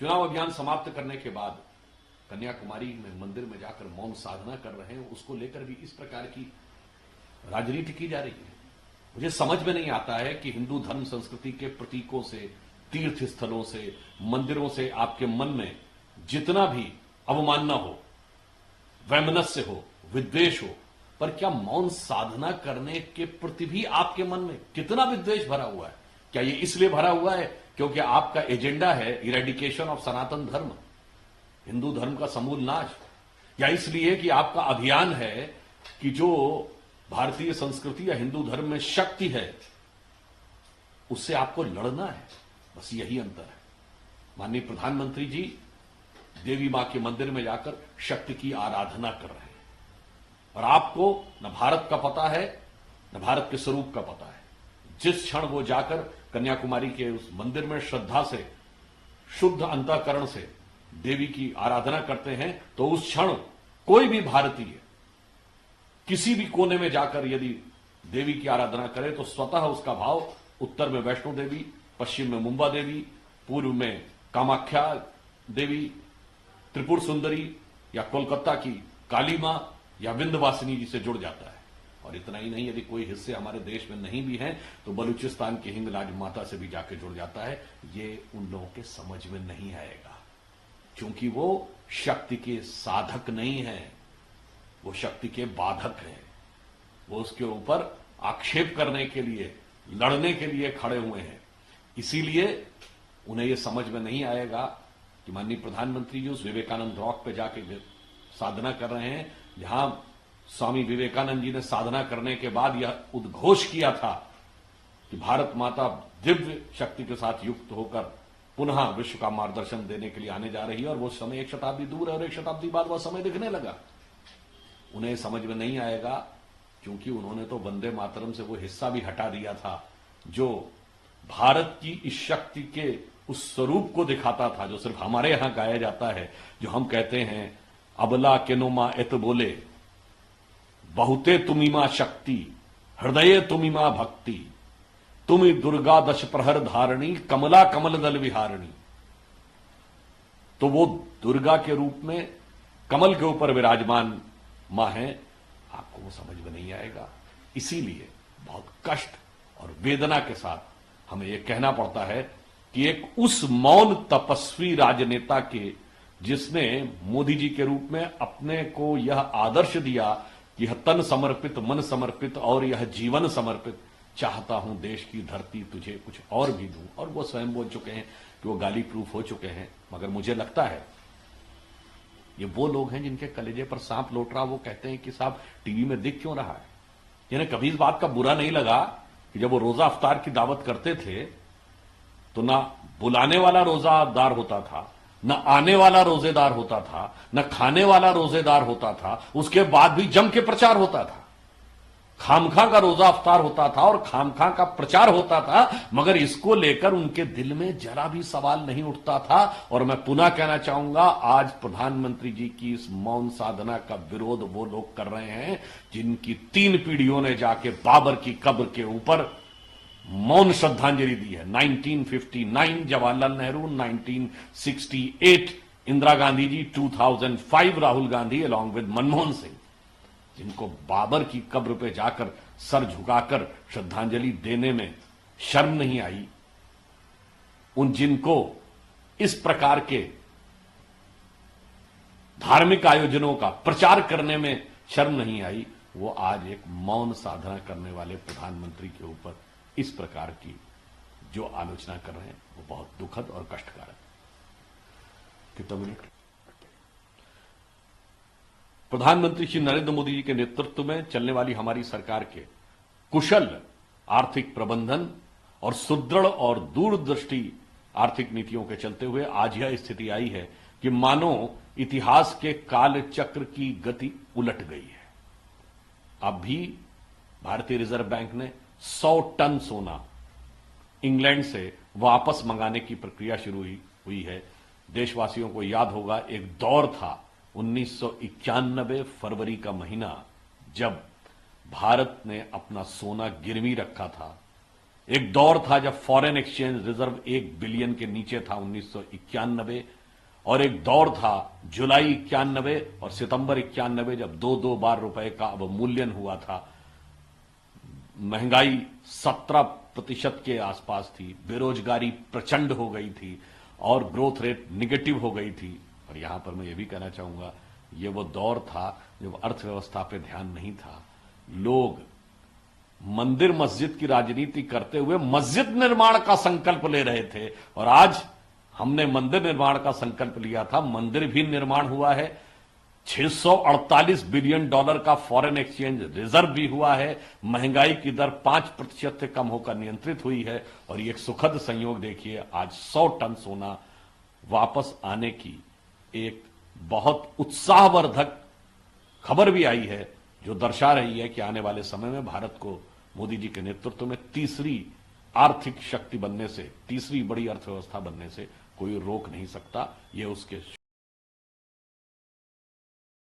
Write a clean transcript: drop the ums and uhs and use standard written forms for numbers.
चुनाव अभियान समाप्त करने के बाद कन्याकुमारी में मंदिर में जाकर मौन साधना कर रहे हैं, उसको लेकर भी इस प्रकार की राजनीति की जा रही है। मुझे समझ में नहीं आता है कि हिंदू धर्म संस्कृति के प्रतीकों से, तीर्थ स्थलों से, मंदिरों से आपके मन में जितना भी अवमानना हो, वैमनस्य हो, विद्वेष हो, पर क्या मौन साधना करने के प्रति भी आपके मन में कितना विद्वेष भरा हुआ है? क्या ये इसलिए भरा हुआ है क्योंकि आपका एजेंडा है इरेडिकेशन ऑफ सनातन धर्म, हिंदू धर्म का समूल नाश, या इसलिए कि आपका अभियान है कि जो भारतीय संस्कृति या हिंदू धर्म में शक्ति है उससे आपको लड़ना है? बस यही अंतर है। माननीय प्रधानमंत्री जी देवी मां के मंदिर में जाकर शक्ति की आराधना कर रहे हैं और आपको न भारत का पता है न भारत के स्वरूप का पता है। जिस क्षण वो जाकर कन्याकुमारी के उस मंदिर में श्रद्धा से, शुद्ध अंतःकरण से देवी की आराधना करते हैं तो उस क्षण कोई भी भारतीय किसी भी कोने में जाकर यदि देवी की आराधना करे तो स्वतः उसका भाव उत्तर में वैष्णो देवी, पश्चिम में मुंबा देवी, पूर्व में कामाख्या देवी, त्रिपुर सुंदरी या कोलकाता की काली मां या विंध्यवासिनी जी से जुड़ जाता है। और इतना ही नहीं, यदि कोई हिस्से हमारे देश में नहीं भी हैं तो बलूचिस्तान की हिंगलाज माता से भी जाके जुड़ जाता है। ये उन लोगों के समझ में नहीं आएगा क्योंकि वो शक्ति के साधक नहीं है, वो शक्ति के बाधक हैं। वो उसके ऊपर आक्षेप करने के लिए, लड़ने के लिए खड़े हुए हैं। इसीलिए उन्हें यह समझ में नहीं आएगा कि माननीय प्रधानमंत्री जी उस विवेकानंद रॉक पे जाके साधना कर रहे हैं जहां स्वामी विवेकानंद जी ने साधना करने के बाद यह उद्घोष किया था कि भारत माता दिव्य शक्ति के साथ युक्त होकर पुनः विश्व का मार्गदर्शन देने के लिए आने जा रही है और वो समय एक शताब्दी दूर है और एक शताब्दी बाद वह समय दिखने लगा। उन्हें समझ में नहीं आएगा क्योंकि उन्होंने तो वंदे मातरम से वो हिस्सा भी हटा दिया था जो भारत की इस शक्ति के उस स्वरूप को दिखाता था जो सिर्फ हमारे यहां गाया जाता है, जो हम कहते हैं अबला केनोमा एत बोले, बहुते तुमिमा शक्ति, हृदय तुमिमा भक्ति, तुम दुर्गा दश प्रहर धारणी, कमला कमल दल विहारणी। तो वो दुर्गा के रूप में कमल के ऊपर विराजमान मां है, आपको वो समझ में नहीं आएगा। इसीलिए बहुत कष्ट और वेदना के साथ हमें यह कहना पड़ता है कि एक उस मौन तपस्वी राजनेता के जिसने मोदी जी के रूप में अपने को यह आदर्श दिया कि यह तन समर्पित, मन समर्पित और यह जीवन समर्पित, चाहता हूं देश की धरती तुझे कुछ और भी दूं, और वो स्वयं बोल चुके हैं कि वो गाली प्रूफ हो चुके हैं। मगर मुझे लगता है ये वो लोग हैं जिनके कलेजे पर सांप लौट रहा, वो कहते हैं कि साहब टीवी में दिख क्यों रहा है। यानी कभी इस बात का बुरा नहीं लगा कि जब वो रोजा अफ्तार की दावत करते थे तो ना बुलाने वाला रोजादार होता था, न आने वाला रोजेदार होता था, न खाने वाला रोजेदार होता था, उसके बाद भी जम के प्रचार होता था। खामखा का रोजा अफ्तार होता था और खामखा का प्रचार होता था, मगर इसको लेकर उनके दिल में जरा भी सवाल नहीं उठता था। और मैं पुनः कहना चाहूंगा, आज प्रधानमंत्री जी की इस मौन साधना का विरोध वो लोग कर रहे हैं जिनकी 3 पीढ़ियों ने जाके बाबर की कब्र के ऊपर मौन श्रद्धांजलि दी है। 1959 जवाहरलाल नेहरू, 1968 इंदिरा गांधी जी, 2005 राहुल गांधी अलॉन्ग विद मनमोहन सिंह, जिनको बाबर की कब्र पे जाकर सर झुकाकर श्रद्धांजलि देने में शर्म नहीं आई, उन जिनको इस प्रकार के धार्मिक आयोजनों का प्रचार करने में शर्म नहीं आई, वो आज एक मौन साधना करने वाले प्रधानमंत्री के ऊपर इस प्रकार की जो आलोचना कर रहे हैं वो बहुत दुखद और कष्टकारक है। कितना मिनट? प्रधानमंत्री श्री नरेंद्र मोदी जी के नेतृत्व में चलने वाली हमारी सरकार के कुशल आर्थिक प्रबंधन और सुदृढ़ और दूरदृष्टि आर्थिक नीतियों के चलते हुए आज यह स्थिति आई है कि मानो इतिहास के काल चक्र की गति उलट गई है। अब भी भारतीय रिजर्व बैंक ने 100 टन सोना इंग्लैंड से वापस मंगाने की प्रक्रिया शुरू हुई है। देशवासियों को याद होगा, एक दौर था 1991 फरवरी का महीना, जब भारत ने अपना सोना गिरवी रखा था एक दौर था जब फॉरेन एक्सचेंज रिजर्व 1 बिलियन के नीचे था 1991, और एक दौर था जुलाई 91 और सितंबर 91 जब 2-2 बार रुपए का अवमूल्यन हुआ था। महंगाई 17% के आसपास थी, बेरोजगारी प्रचंड हो गई थी और ग्रोथ रेट निगेटिव हो गई थी। और यहां पर मैं ये भी कहना चाहूंगा, ये वो दौर था जब अर्थव्यवस्था पे ध्यान नहीं था। लोग मंदिर मस्जिद की राजनीति करते हुए मस्जिद निर्माण का संकल्प ले रहे थे, और आज हमने मंदिर निर्माण का संकल्प लिया था, मंदिर भी निर्माण हुआ है। $648 बिलियन का फॉरेन एक्सचेंज रिजर्व भी हुआ है। महंगाई की दर 5% से कम होकर नियंत्रित हुई है। और ये एक सुखद संयोग देखिए, आज 100 टन सोना वापस आने की एक बहुत उत्साहवर्धक खबर भी आई है, जो दर्शा रही है कि आने वाले समय में भारत को मोदी जी के नेतृत्व में तीसरी आर्थिक शक्ति बनने से, तीसरी बड़ी अर्थव्यवस्था बनने से कोई रोक नहीं सकता। ये उसके